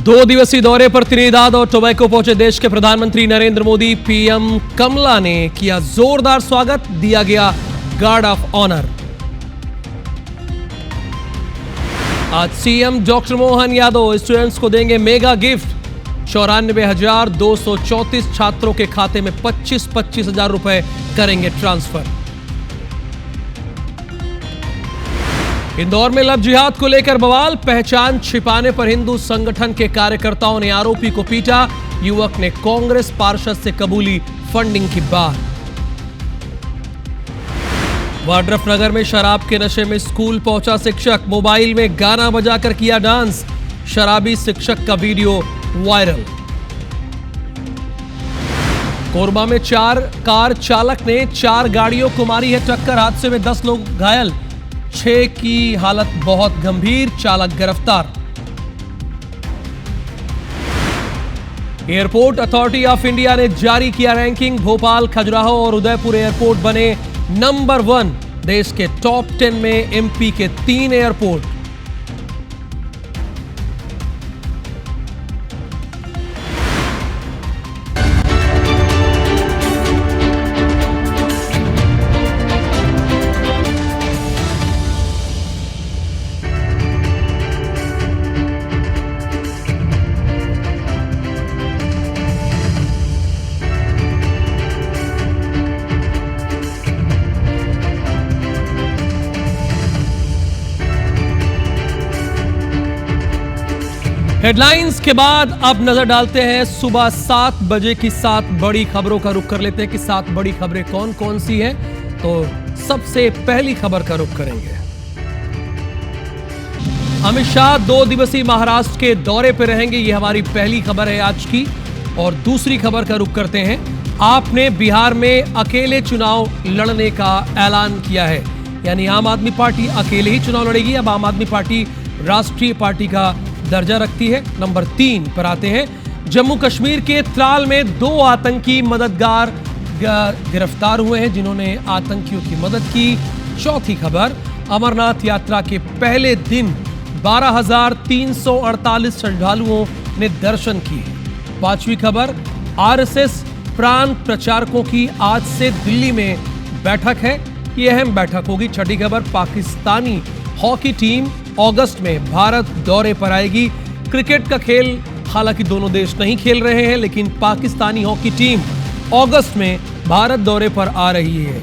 दो दिवसीय दौरे पर त्रिनिदाद और टोबैको पहुंचे देश के प्रधानमंत्री नरेंद्र मोदी। पीएम कमला ने किया जोरदार स्वागत, दिया गया गार्ड ऑफ ऑनर। आज CM doctor Mohan Yadav students को देंगे मेगा गिफ्ट। 94,234 छात्रों के खाते में 25-25 हजार रुपए करेंगे ट्रांसफर। इंदौर में लव जिहाद को लेकर बवाल, पहचान छिपाने पर हिंदू संगठन के कार्यकर्ताओं ने आरोपी को पीटा। युवक ने कांग्रेस पार्षद से कबूली फंडिंग की बात। वाड्रफनगर में शराब के नशे में स्कूल पहुंचा शिक्षक, मोबाइल में गाना बजाकर किया डांस। शराबी शिक्षक का वीडियो वायरल। कोरबा में कार चालक ने 4 गाड़ियों को मारी है टक्कर, हादसे में 10 लोग घायल, 6 की हालत बहुत गंभीर, चालक गिरफ्तार। एयरपोर्ट अथॉरिटी ऑफ इंडिया ने जारी किया रैंकिंग, भोपाल, खजुराहो और उदयपुर एयरपोर्ट बने नंबर 1। देश के टॉप 10 में एमपी के 3 एयरपोर्ट। हेडलाइंस के बाद अब नजर डालते हैं सुबह 7 बजे की 7 बड़ी खबरों का रुख कर लेते हैं कि 7 बड़ी खबरें कौन कौन सी हैं। तो सबसे पहली खबर का रुख करेंगे। अमित शाह 2 दिवसीय महाराष्ट्र के दौरे पर रहेंगे, यह हमारी पहली खबर है आज की। और दूसरी खबर का रुख करते हैं। आपने बिहार में अकेले चुनाव लड़ने का ऐलान किया है, यानी आम आदमी पार्टी अकेले ही चुनाव लड़ेगी। अब आम आदमी पार्टी राष्ट्रीय पार्टी का दर्जा रखती है। नंबर 3 पर आते हैं। जम्मू कश्मीर के त्राल में 2 आतंकी मददगार गिरफ्तार हुए हैं, जिन्होंने आतंकियों की मदद की। चौथी खबर, अमरनाथ यात्रा के पहले दिन 12,348 श्रद्धालुओं ने दर्शन किए। 5वीं खबर, आरएसएस प्रांत प्रचारकों की आज से दिल्ली में बैठक है, ये अहम बैठक होगी। 6ठी खबर, पाकिस्तानी हॉकी टीम अगस्त में भारत दौरे पर आएगी। क्रिकेट का खेल हालांकि दोनों देश नहीं खेल रहे हैं, लेकिन पाकिस्तानी हॉकी टीम अगस्त में भारत दौरे पर आ रही है,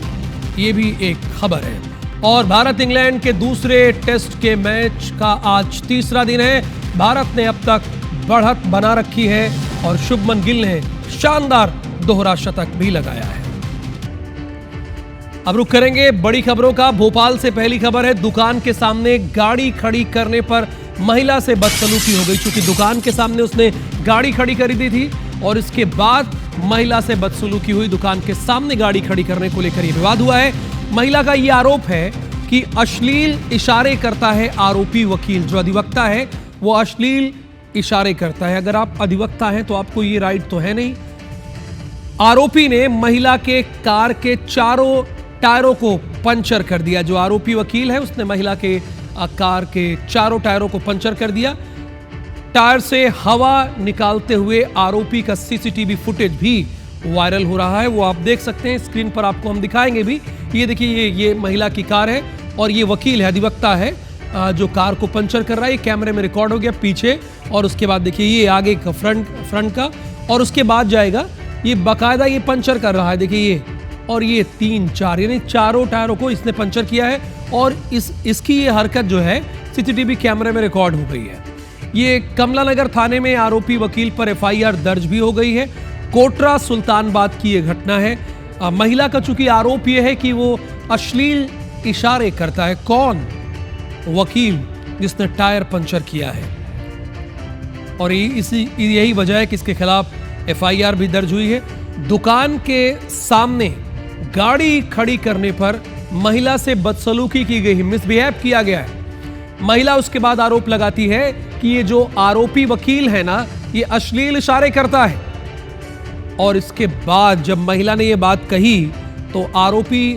ये भी एक खबर है। और भारत इंग्लैंड के दूसरे टेस्ट के मैच का आज तीसरा दिन है। भारत ने अब तक बढ़त बना रखी है और शुभमन गिल ने शानदार दोहरा शतक भी लगाया है। अब रुख करेंगे बड़ी खबरों का। भोपाल से पहली खबर है। दुकान के सामने गाड़ी खड़ी करने पर महिला से बदसलूकी हो गई, क्योंकि दुकान के सामने उसने गाड़ी खड़ी करी दी थी और इसके बाद महिला से बदसलूकी हुई। दुकान के सामने गाड़ी खड़ी करने को लेकर यह विवाद हुआ है। महिला का यह आरोप है कि अश्लील इशारे करता है आरोपी वकील। जो अधिवक्ता है वो अश्लील इशारे करता है। अगर आप अधिवक्ता हैं तो आपको ये राइट तो है नहीं। आरोपी ने महिला के कार के चारों टायरों को पंचर कर दिया। जो आरोपी वकील है उसने महिला के कार के चारों टायरों को पंचर कर दिया। टायर से हवा निकालते हुए आरोपी का सीसीटीवी फुटेज भी वायरल हो रहा है, वो आप देख सकते हैं। स्क्रीन पर आपको हम दिखाएंगे भी। ये देखिए, ये महिला की कार है और ये वकील है, अधिवक्ता है, जो कार को पंचर कर रहा है। ये कैमरे में रिकॉर्ड हो गया पीछे। और उसके बाद देखिए ये आगे का फ्रंट का, और उसके बाद जाएगा ये बाकायदा ये पंचर कर रहा है। देखिए ये, और ये 3-4 यानी चारों टायरों को इसने पंचर किया है। और इसकी ये हरकत जो है सीसीटीवी कैमरे में रिकॉर्ड हो गई है। ये कमला नगर थाने में आरोपी वकील पर एफआईआर दर्ज भी हो गई है। कोटरा सुल्तानबाद की ये घटना है। महिला का चूंकि आरोप ये है कि वो अश्लील इशारे करता है। कौन? वकील जिसने टायर पंचर किया है। और यही वजह है कि इसके खिलाफ एफआईआर भी दर्ज हुई है। दुकान के सामने गाड़ी खड़ी करने पर महिला से बदसलूकी की गई, मिसबिहेव किया गया है। महिला उसके बाद आरोप लगाती है कि ये जो आरोपी वकील है ना, ये अश्लील इशारे करता है। और इसके बाद जब महिला ने ये बात कही तो आरोपी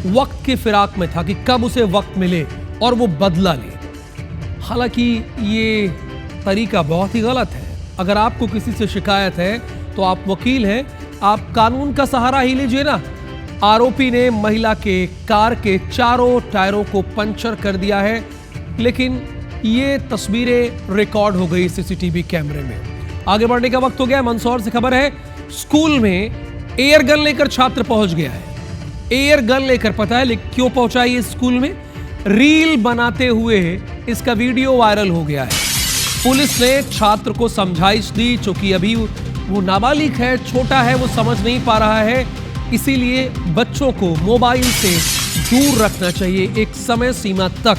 वक्त की फिराक में था कि कब उसे वक्त मिले और वो बदला ले। हालांकि ये तरीका बहुत ही गलत है। अगर आपको किसी से शिकायत है तो आप वकील हैं, आप कानून का सहारा ही लीजिए ना। आरोपी ने महिला के कार के चारों टायरों को पंचर कर दिया है, लेकिन ये तस्वीरें रिकॉर्ड हो गई सीसीटीवी कैमरे में। आगे बढ़ने का वक्त हो गया। मंदसौर से खबर है, स्कूल में एयर गन लेकर छात्र पहुंच गया है। एयर गन लेकर, पता है क्यों पहुंचा ये स्कूल में? रील बनाते हुए इसका वीडियो वायरल हो गया है। पुलिस ने छात्र को समझाइश दी, चूंकि अभी वो नाबालिग है, छोटा है, वो समझ नहीं पा रहा है, इसीलिए बच्चों को मोबाइल से दूर रखना चाहिए एक समय सीमा तक,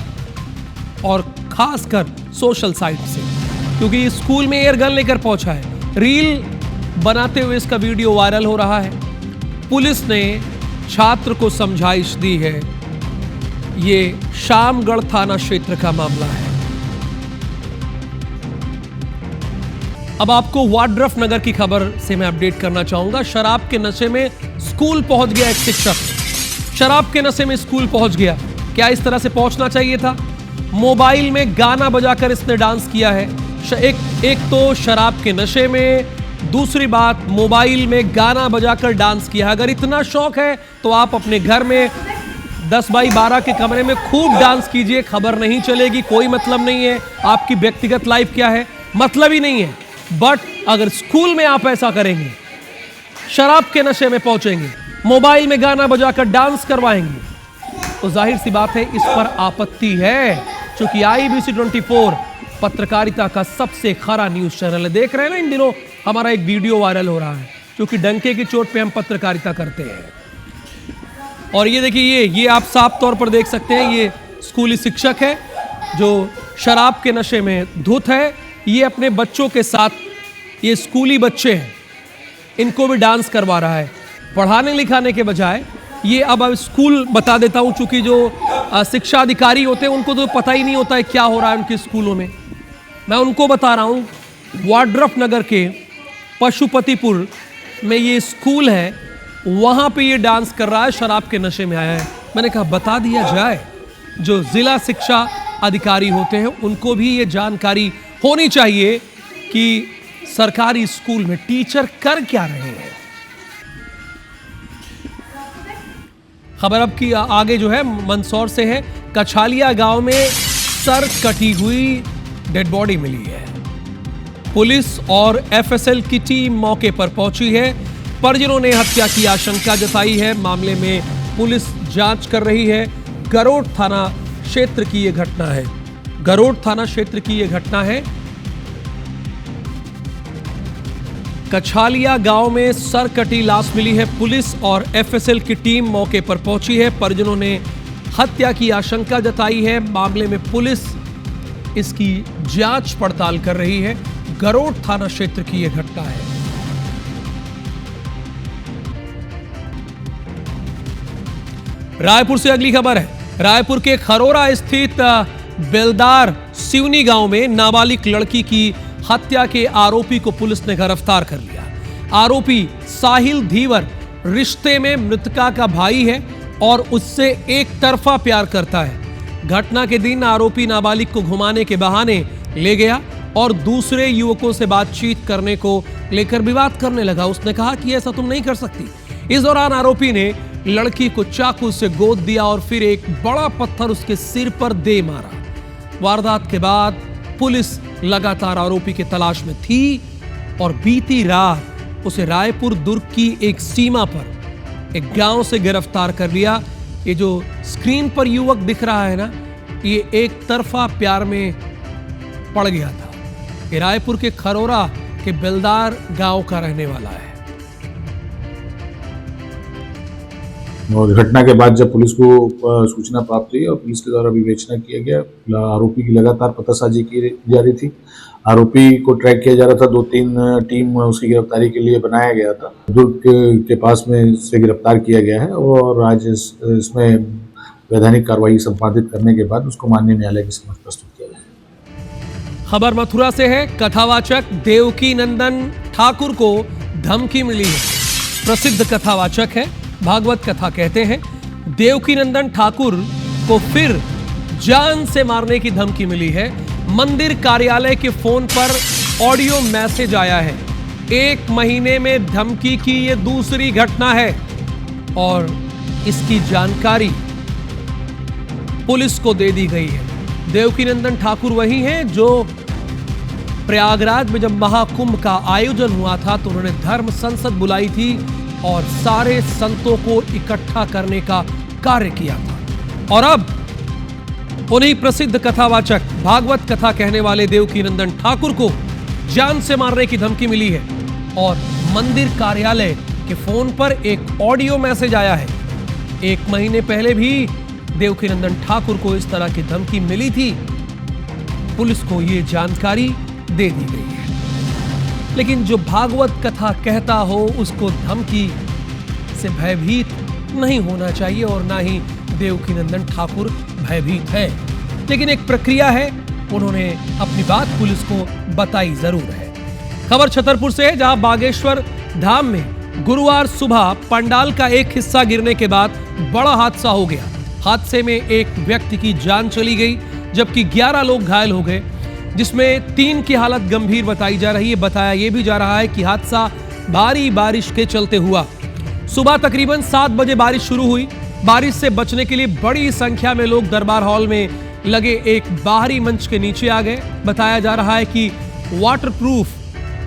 और खासकर सोशल साइट से, क्योंकि स्कूल में एयर गन लेकर पहुंचा है। रील बनाते हुए इसका वीडियो वायरल हो रहा है। पुलिस ने छात्र को समझाइश दी है। ये शामगढ़ थाना क्षेत्र का मामला है। अब आपको वाड्रफ नगर की खबर से मैं अपडेट करना चाहूंगा। शराब के नशे में स्कूल पहुंच गया एक शिक्षक। शराब के नशे में स्कूल पहुंच गया। क्या इस तरह से पहुंचना चाहिए था? मोबाइल में गाना बजाकर इसने डांस किया है। एक तो शराब के नशे में, दूसरी बात मोबाइल में गाना बजाकर डांस किया। अगर इतना शौक है तो आप अपने घर में 10 बाई 12 के कमरे में खूब डांस कीजिए, खबर नहीं चलेगी, कोई मतलब नहीं है। आपकी व्यक्तिगत लाइफ क्या है, मतलब ही नहीं है। बट अगर स्कूल में आप ऐसा करेंगे, शराब के नशे में पहुंचेंगे, मोबाइल में गाना बजाकर डांस करवाएंगे, तो जाहिर सी बात है इस पर आपत्ति है। क्योंकि IBC 24 पत्रकारिता का सबसे खरा न्यूज चैनल है। देख रहे हैं ना, इन दिनों हमारा एक वीडियो वायरल हो रहा है, क्योंकि डंके की चोट पे हम पत्रकारिता करते हैं। और ये देखिए, ये आप साफ तौर पर देख सकते हैं, ये स्कूली शिक्षक है जो शराब के नशे में धुत है। ये अपने बच्चों के साथ, ये स्कूली बच्चे हैं, इनको भी डांस करवा रहा है। पढ़ाने लिखाने के बजाय ये अब स्कूल बता देता हूं, चूंकि जो शिक्षा अधिकारी होते हैं उनको तो पता ही नहीं होता है क्या हो रहा है उनके स्कूलों में। मैं उनको बता रहा हूं, वाड्रफ नगर के पशुपतिपुर में ये स्कूल है, वहां पे ये डांस कर रहा है, शराब के नशे में आया है। मैंने कहा बता दिया जाए, जो जिला शिक्षा अधिकारी होते हैं उनको भी ये जानकारी होनी चाहिए कि सरकारी स्कूल में टीचर कर क्या रहे हैं। खबर अब की आगे जो है मंदसौर से है। कछालिया गांव में सर कटी हुई डेड बॉडी मिली है। पुलिस और FSL की टीम मौके पर पहुंची है। परिजनों ने हत्या की आशंका जताई है। मामले में पुलिस जांच कर रही है। गरोड़ थाना क्षेत्र की यह घटना है। गरोड़ थाना क्षेत्र की यह घटना है। कछालिया गांव में सर कटी लाश मिली है। पुलिस और FSL की टीम मौके पर पहुंची है। परिजनों ने हत्या की आशंका जताई है। मामले में पुलिस इसकी जांच पड़ताल कर रही है। गरोड़ थाना क्षेत्र की यह घटना है। रायपुर से अगली खबर है। रायपुर के खरोरा स्थित बेलदार सिवनी गांव में नाबालिग लड़की की हत्या के आरोपी को पुलिस ने गिरफ्तार कर लिया। आरोपी साहिल धीवर रिश्ते में मृतका का भाई है और उससे एक तरफा प्यार करता है। घटना के दिन आरोपी नाबालिग को घुमाने के बहाने ले गया और दूसरे युवकों से बातचीत करने को लेकर विवाद करने लगा। उसने कहा कि ऐसा तुम नहीं कर सकती। इस दौरान आरोपी ने लड़की को चाकू से गोद दिया और फिर एक बड़ा पत्थर उसके सिर पर दे मारा। वारदात के बाद पुलिस लगातार आरोपी की तलाश में थी और बीती रात उसे रायपुर दुर्ग की एक सीमा पर एक गांव से गिरफ्तार कर लिया। ये जो स्क्रीन पर युवक दिख रहा है ना, ये एक तरफा प्यार में पड़ गया था। ये रायपुर के खरोरा के बेलदार गांव का रहने वाला है। और घटना के बाद जब पुलिस को सूचना प्राप्त हुई और पुलिस के द्वारा विवेचना किया गया, आरोपी की लगातार पतासाजी की जा रही थी। आरोपी को ट्रैक किया जा रहा था। 2-3 टीम उसकी गिरफ्तारी के लिए बनाया गया था। दुर्ग के पास में से गिरफ्तार किया गया है और आज इसमें वैधानिक कार्रवाई संपादित करने के बाद उसको माननीय न्यायालय के समक्ष प्रस्तुत किया गया। खबर मथुरा से है। कथावाचक देवकी नंदन ठाकुर को धमकी मिली है। प्रसिद्ध कथावाचक है, भागवत कथा कहते हैं। देवकी नंदन ठाकुर को फिर जान से मारने की धमकी मिली है। मंदिर कार्यालय के फोन पर ऑडियो मैसेज आया है। 1 महीने में धमकी की ये दूसरी घटना है और इसकी जानकारी पुलिस को दे दी गई है। देवकीनंदन ठाकुर वही हैं जो प्रयागराज में जब महाकुंभ का आयोजन हुआ था तो उन्होंने धर्म संसद बुलाई थी और सारे संतों को इकट्ठा करने का कार्य किया था। और अब उन्हीं प्रसिद्ध कथावाचक भागवत कथा कहने वाले देवकीनंदन ठाकुर को जान से मारने की धमकी मिली है और मंदिर कार्यालय के फोन पर एक ऑडियो मैसेज आया है। 1 महीने पहले भी देवकीनंदन ठाकुर को इस तरह की धमकी मिली थी। पुलिस को यह जानकारी दे दी गई है, लेकिन जो भागवत कथा कहता हो उसको धमकी से भयभीत नहीं होना चाहिए और ना ही देवकीनंदन ठाकुर भयभीत है। लेकिन एक प्रक्रिया है, उन्होंने अपनी बात पुलिस को बताई जरूर है। खबर छतरपुर से है, जहां बागेश्वर धाम में गुरुवार सुबह पंडाल का एक हिस्सा गिरने के बाद बड़ा हादसा हो गया। हादसे में एक व्यक्ति की जान चली गई जबकि 11 लोग घायल हो गए, जिसमें 3 की हालत गंभीर बताई जा रही है। बताया यह भी जा रहा है कि हादसा भारी बारिश के चलते हुआ। सुबह तकरीबन 7 बजे बारिश शुरू हुई। बारिश से बचने के लिए बड़ी संख्या में लोग दरबार हॉल में लगे एक बाहरी मंच के नीचे आ गए। बताया जा रहा है कि वाटरप्रूफ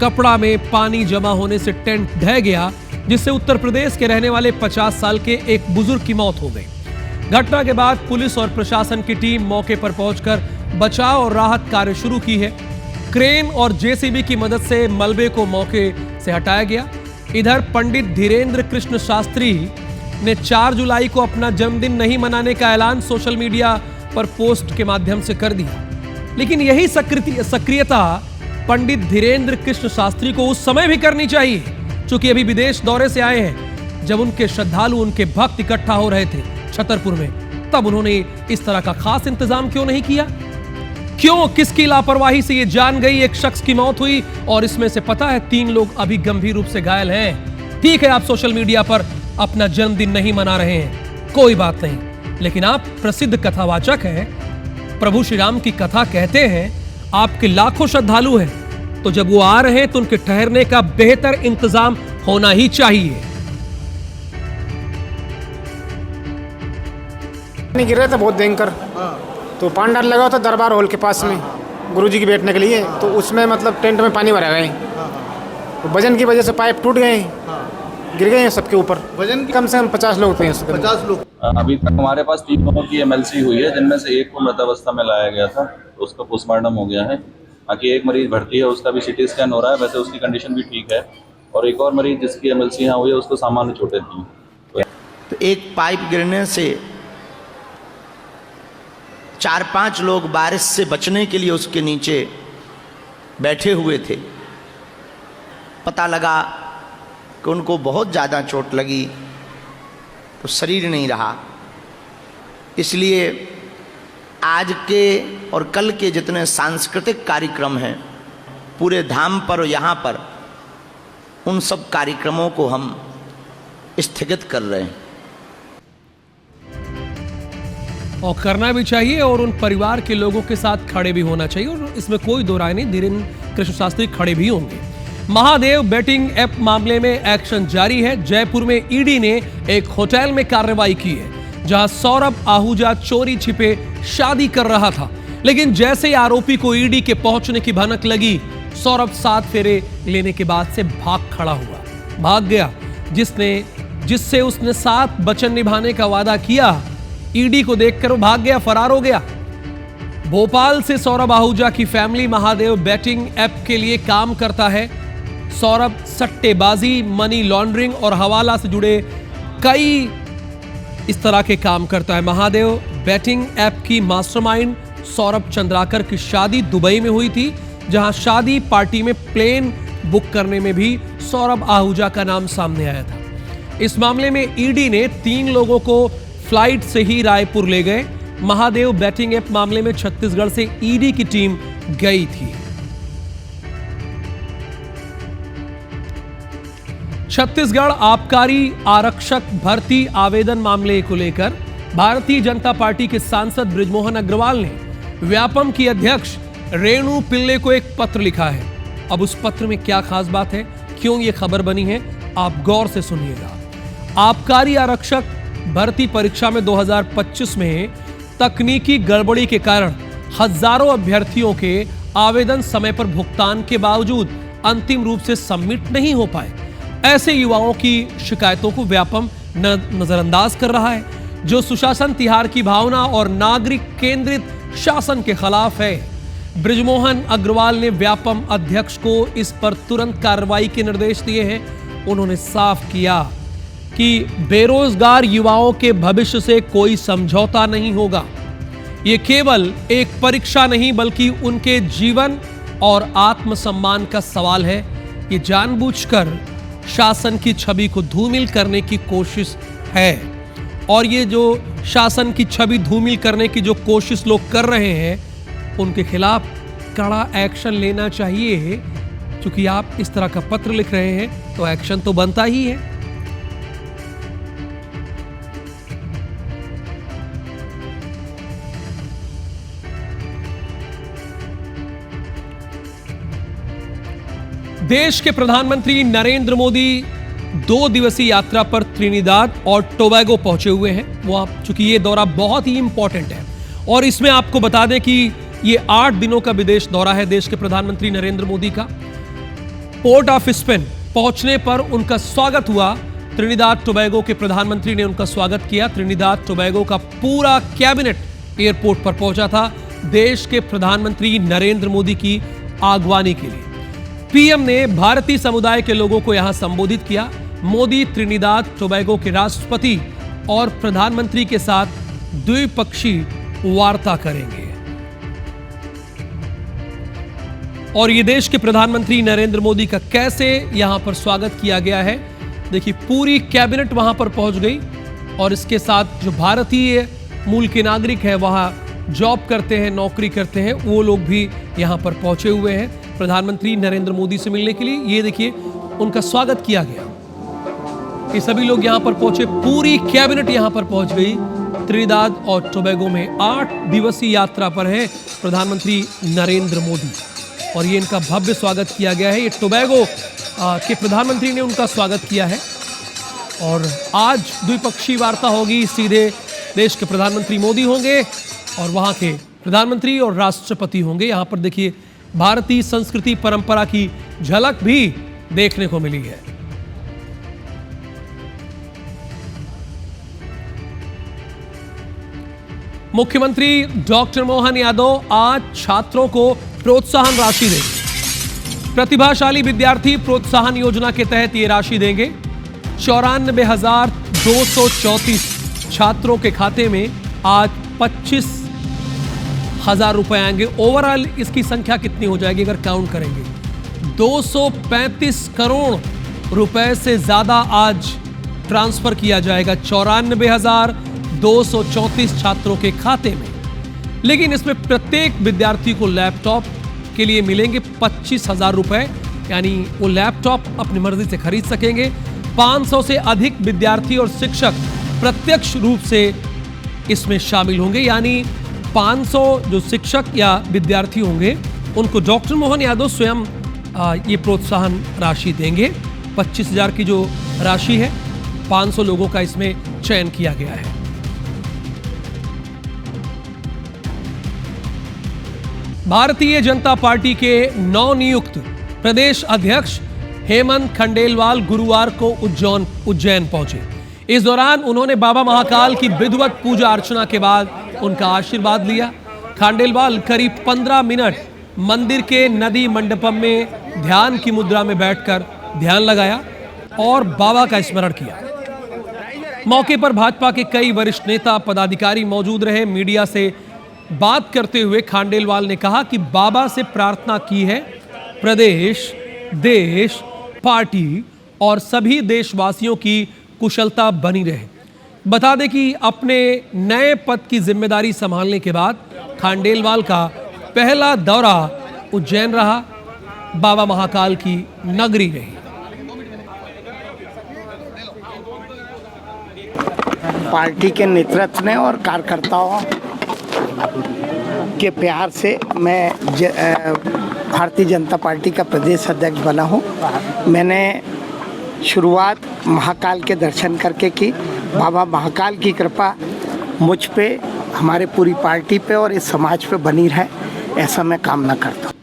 कपड़ा में पानी जमा होने से टेंट ढह गया, जिससे उत्तर प्रदेश के रहने वाले 50 साल के एक बुजुर्ग की मौत हो गई। घटना के बाद पुलिस और प्रशासन की टीम मौके पर पहुंचकर बचाव और राहत कार्य शुरू की है। क्रेन और जेसीबी की मदद से मलबे को मौके से हटाया गया। इधर पंडित धीरेन्द्र कृष्ण शास्त्री ने 4 जुलाई को अपना जन्मदिन नहीं मनाने का ऐलान सोशल मीडिया पर पोस्ट के माध्यम से कर दिया। लेकिन यही सक्रियता पंडित धीरेन्द्र कृष्ण शास्त्री को उस समय भी करनी चाहिए, चूंकि अभी विदेश दौरे से आए हैं। जब उनके श्रद्धालु, उनके भक्त इकट्ठा हो रहे थे छतरपुर में, तब उन्होंने इस तरह का खास इंतजाम क्यों नहीं किया? क्यों, किसकी लापरवाही से ये जान गई एक शख्स की मौत हुई और इसमें से पता है 3 लोग अभी गंभीर रूप से घायल हैं। ठीक है, आप सोशल मीडिया पर अपना जन्मदिन नहीं मना रहे हैं, कोई बात नहीं, लेकिन आप प्रसिद्ध कथावाचक हैं, प्रभु श्री राम की कथा कहते हैं, आपके लाखों श्रद्धालु हैं, तो जब वो आ रहे हैं तो उनके ठहरने का बेहतर इंतजाम होना ही चाहिए। नहीं गिर रहा था बहुत भयंकर, तो पांडाल लगा था दरबार हॉल के पास में गुरुजी के बैठने के लिए, तो उसमें मतलब टेंट में पानी भरा गए, तो वजन की वजह से पाइप टूट गए, गिर गए हैं सबके ऊपर। वजन कम से कम 50 लोग थे। 50 लोग। अभी तक हमारे पास 3 लोगों की एमएलसी हुई है, जिनमें से एक को मृतावस्था में लाया गया था, तो उसका पोस्टमार्टम हो गया है। बाकी एक मरीज भर्ती है, उसका भी सीटी स्कैन हो रहा है, वैसे उसकी कंडीशन भी ठीक है। और एक और मरीज जिसकी एमएलसी यहाँ हुई है, उसको सामान्य चोटें थी। तो एक पाइप गिरने से 4-5 लोग बारिश से बचने के लिए उसके नीचे बैठे हुए थे। पता लगा कि उनको बहुत ज़्यादा चोट लगी, तो शरीर नहीं रहा। इसलिए आज के और कल के जितने सांस्कृतिक कार्यक्रम हैं पूरे धाम पर और यहाँ पर, उन सब कार्यक्रमों को हम स्थगित कर रहे हैं। और करना भी चाहिए और उन परिवार के लोगों के साथ खड़े भी होना चाहिए, और इसमें कोई दो राय नहीं, धीरेन्द्र कृष्ण शास्त्री खड़े भी होंगे। महादेव बेटिंग ऐप मामले में एक्शन जारी है। जयपुर में ईडी ने एक होटल में कार्रवाई की है, जहां सौरभ आहूजा चोरी छिपे शादी कर रहा था। लेकिन जैसे ही आरोपी को ईडी के पहुंचने की भनक लगी, सौरभ 7 फेरे लेने के बाद से भाग गया, जिससे उसने 7 वचन निभाने का वादा किया। ईडी को देखकर वो भाग गया, फरार हो गया। भोपाल से सौरभ आहूजा की फैमिली महादेव बेटिंग ऐप के लिए काम करता है। सौरभ सट्टेबाजी, मनी लॉन्ड्रिंग और हवाला से जुड़े कई इस तरह के काम करता है। महादेव बेटिंग ऐप की मास्टरमाइंड सौरभ चंद्राकर की शादी दुबई में हुई थी, जहां शादी पार्टी में प्लेन बुक करने में भी सौरभ आहूजा का नाम सामने आया था। इस मामले में ईडी ने 3 लोगों को फ्लाइट से ही रायपुर ले गए। महादेव बेटिंग ऐप मामले में छत्तीसगढ़ से ईडी की टीम गई थी। छत्तीसगढ़ आबकारी आरक्षक भर्ती आवेदन मामले को लेकर भारतीय जनता पार्टी के सांसद बृजमोहन अग्रवाल ने व्यापम की अध्यक्ष रेणु पिल्ले को एक पत्र लिखा है। अब उस पत्र में क्या खास बात है, क्यों ये खबर बनी है, आप गौर से सुनिएगा। आबकारी आरक्षक भर्ती परीक्षा में 2025 में तकनीकी गड़बड़ी के कारण हजारों अभ्यर्थियों के आवेदन समय पर भुगतान के बावजूद अंतिम रूप से सबमिट नहीं हो पाए। ऐसे युवाओं की शिकायतों को व्यापम नजरअंदाज कर रहा है, जो सुशासन तिहार की भावना और नागरिक केंद्रित शासन के खिलाफ है। बृजमोहन अग्रवाल ने व्यापम अध्यक्ष को इस पर तुरंत कार्रवाई के निर्देश दिए हैं। उन्होंने साफ किया कि बेरोजगार युवाओं के भविष्य से कोई समझौता नहीं होगा। ये केवल एक परीक्षा नहीं बल्कि उनके जीवन और आत्मसम्मान का सवाल है। ये जानबूझकर शासन की छवि को धूमिल करने की कोशिश है, और ये जो शासन की छवि धूमिल करने की जो कोशिश लोग कर रहे हैं, उनके खिलाफ कड़ा एक्शन लेना चाहिए। क्योंकि आप इस तरह का पत्र लिख रहे हैं तो एक्शन तो बनता ही है। देश के प्रधानमंत्री नरेंद्र मोदी 2 दिवसीय यात्रा पर त्रिनिदाद और टोबैगो पहुंचे हुए हैं। वो चूंकि ये दौरा बहुत ही इंपॉर्टेंट है, और इसमें आपको बता दें कि ये 8 दिनों का विदेश दौरा है देश के प्रधानमंत्री नरेंद्र मोदी का। पोर्ट ऑफ स्पेन पहुंचने पर उनका स्वागत हुआ। त्रिनिदाद टोबैगो के प्रधानमंत्री ने उनका स्वागत किया। त्रिनिदाद टोबैगो का पूरा कैबिनेट एयरपोर्ट पर पहुंचा था देश के प्रधानमंत्री नरेंद्र मोदी की अगवानी के लिए। पीएम ने भारतीय समुदाय के लोगों को यहां संबोधित किया। मोदी त्रिनिदाद टोबैगो के राष्ट्रपति और प्रधानमंत्री के साथ द्विपक्षीय वार्ता करेंगे। और ये देश के प्रधानमंत्री नरेंद्र मोदी का कैसे यहां पर स्वागत किया गया है, देखिए पूरी कैबिनेट वहां पर पहुंच गई, और इसके साथ जो भारतीय मूल के नागरिक है, वहां जॉब करते हैं, नौकरी करते हैं, वो लोग भी यहां पर पहुंचे हुए हैं प्रधानमंत्री नरेंद्र मोदी से मिलने के लिए। ये देखिए उनका स्वागत किया गया। ये सभी लोग यहां पर पहुंचे, पूरी कैबिनेट यहां पर पहुंच गई। त्रिनिदाद और टोबैगो में 8 दिवसीय यात्रा पर है प्रधानमंत्री नरेंद्र मोदी, और ये इनका भव्य स्वागत किया गया है। ये टोबैगो के प्रधानमंत्री ने उनका स्वागत किया है, और आज द्विपक्षीय वार्ता होगी। सीधे देश के प्रधानमंत्री मोदी होंगे और वहां के प्रधानमंत्री और राष्ट्रपति होंगे। यहां पर देखिए भारतीय संस्कृति परंपरा की झलक भी देखने को मिली है। मुख्यमंत्री डॉक्टर मोहन यादव आज छात्रों को प्रोत्साहन राशि देंगे। प्रतिभाशाली विद्यार्थी प्रोत्साहन योजना के तहत ये राशि देंगे। 94,234 छात्रों के खाते में आज 25,000 रुपए आएंगे। ओवरऑल इसकी संख्या कितनी हो जाएगी अगर काउंट करेंगे? 235 करोड़ रुपए से ज्यादा आज ट्रांसफर किया जाएगा 94,234 छात्रों के खाते में। लेकिन इसमें प्रत्येक विद्यार्थी को लैपटॉप के लिए मिलेंगे 25,000 रुपए, यानी वो लैपटॉप अपनी मर्जी से खरीद सकेंगे। 500 से अधिक विद्यार्थी और शिक्षक प्रत्यक्ष रूप से इसमें शामिल होंगे, यानी 500 जो शिक्षक या विद्यार्थी होंगे उनको डॉक्टर मोहन यादव स्वयं ये प्रोत्साहन राशि देंगे। 25,000 की जो राशि है, 500 लोगों का इसमें चयन किया गया है। भारतीय जनता पार्टी के नवनियुक्त प्रदेश अध्यक्ष हेमंत खंडेलवाल गुरुवार को उज्जैन पहुंचे। इस दौरान उन्होंने बाबा महाकाल की विधिवत पूजा अर्चना के बाद उनका आशीर्वाद लिया। खंडेलवाल करीब 15 मिनट मंदिर के नदी मंडपम में ध्यान की मुद्रा में बैठकर ध्यान लगाया और बाबा का स्मरण किया। मौके पर भाजपा के कई वरिष्ठ नेता पदाधिकारी मौजूद रहे। मीडिया से बात करते हुए खंडेलवाल ने कहा कि बाबा से प्रार्थना की है प्रदेश, देश, पार्टी और सभी देशवासियों की कुशलता बनी रहे। बता दें कि अपने नए पद की जिम्मेदारी संभालने के बाद खंडेलवाल का पहला दौरा उज्जैन रहा। बाबा महाकाल की नगरी रही। पार्टी के नेतृत्व ने और कार्यकर्ताओं के प्यार से मैं भारतीय जनता पार्टी का प्रदेश अध्यक्ष बना हूँ। मैंने शुरुआत महाकाल के दर्शन करके की। बाबा महाकाल की कृपा मुझ पे, हमारे पूरी पार्टी पे और इस समाज पे बनी रहे, ऐसा मैं कामना करता हूँ।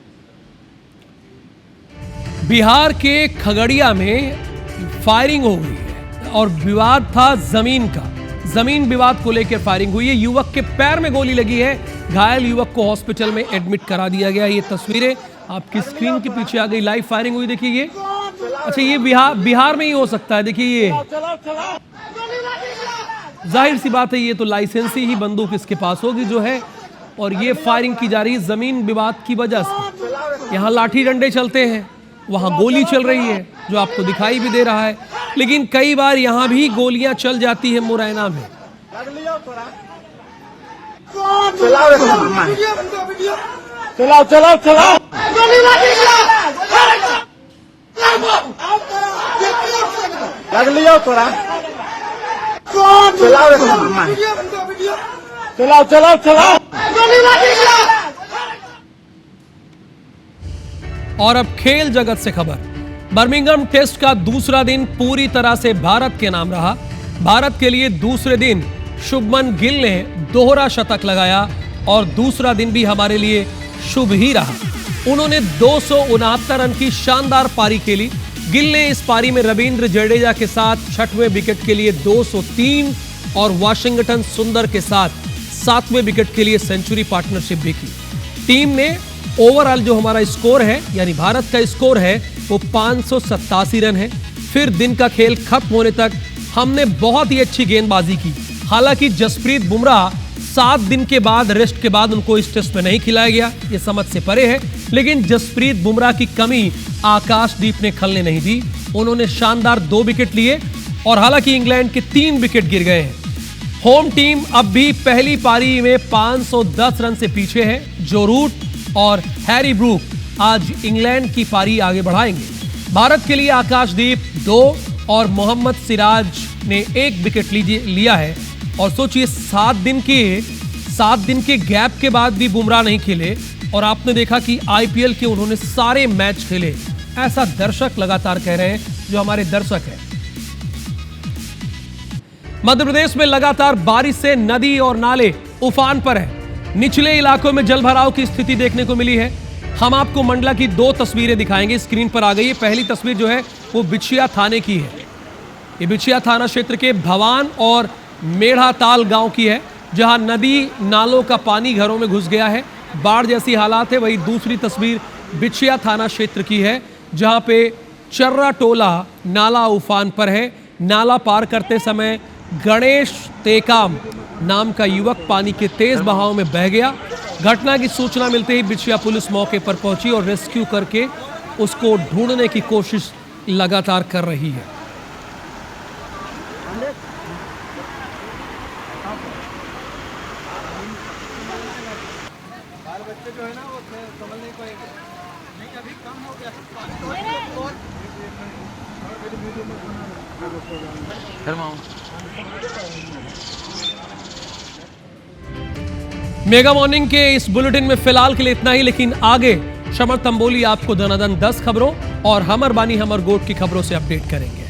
बिहार के खगड़िया में फायरिंग हो गई है और विवाद था जमीन का। जमीन विवाद को लेकर फायरिंग हुई है। युवक के पैर में गोली लगी है। घायल युवक को हॉस्पिटल में एडमिट करा दिया गया। ये तस्वीरें आपकी स्क्रीन के पीछे आ गई। लाइव फायरिंग हुई, देखिए ये। अच्छा, ये बिहार में ही हो सकता है। देखिए ये, जाहिर सी बात है, ये तो लाइसेंसी ही बंदूक इसके पास होगी जो है, और ये फायरिंग की जा रही है जमीन विवाद की वजह से। यहाँ लाठी डंडे चलते हैं, वहां गोली चल रही है जो आपको दिखाई भी दे रहा है, लेकिन कई बार यहां भी गोलियां चल जाती है मुरैना में। और अब खेल जगत से खबर। बर्मिंघम टेस्ट का दूसरा दिन पूरी तरह से भारत के नाम रहा। भारत के लिए दूसरे दिन शुभमन गिल ने दोहरा शतक लगाया और दूसरा दिन भी हमारे लिए शुभ ही रहा। उन्होंने 269 रन की शानदार पारी खेली। गिल ने इस पारी में रविंद्र जडेजा के साथ 6वें विकेट के लिए 203 और वाशिंगटन सुंदर के साथ 7वें विकेट के लिए सेंचुरी पार्टनरशिप भी की। टीम ने ओवरऑल जो हमारा स्कोर है, यानी भारत का स्कोर है, वो 587 रन है। फिर दिन का खेल खत्म होने तक हमने बहुत ही अच्छी गेंदबाजी की। हालांकि जसप्रीत बुमराह 7 दिन के बाद, रेस्ट के बाद उनको इस टेस्ट में नहीं खिलाया गया, ये समझ से परे है, लेकिन जसप्रीत बुमराह की कमी आकाशदीप ने खलने नहीं दी। उन्होंने शानदार 2 विकेट लिए और हालांकि इंग्लैंड के 3 विकेट गिर गए हैं। होम टीम अब भी पहली पारी में 510 रन से पीछे है। जो रूट और हैरी ब्रूक आज इंग्लैंड की पारी आगे बढ़ाएंगे। भारत के लिए आकाशदीप 2 और मोहम्मद सिराज ने 1 विकेट लिया है। और सोचिए 7 दिन के गैप के बाद भी बुमराह नहीं खेले और आपने देखा कि आईपीएल के उन्होंने सारे मैच खेले। ऐसा दर्शक लगातार कह रहे हैं, जो हमारे दर्शक हैं। मध्य प्रदेश में लगातार बारिश से नदी और नाले उफान पर है। निचले इलाकों में जलभराव की स्थिति देखने को मिली है। हम आपको मंडला की 2 तस्वीरें दिखाएंगे, स्क्रीन पर आ गई है। पहली तस्वीर जो है वो बिछिया थाने की है। ये बिछिया थाना क्षेत्र के भवान और मेढ़ाताल गांव की है, जहां नदी नालों का पानी घरों में घुस गया है। बाढ़ जैसी हालात है। वही दूसरी तस्वीर बिछिया थाना क्षेत्र की है, जहां पे चर्रा टोला नाला उफान पर है। नाला पार करते समय गणेश टेकाम नाम का युवक पानी के तेज बहाव में बह गया। घटना की सूचना मिलते ही बिछिया पुलिस मौके पर पहुंची और रेस्क्यू करके उसको ढूंढने की कोशिश लगातार कर रही है। मेगा मॉर्निंग के इस बुलेटिन में फिलहाल के लिए इतना ही, लेकिन आगे शमर तंबोली आपको दनादन 10 खबरों और हमर बानी हमर गोट की खबरों से अपडेट करेंगे।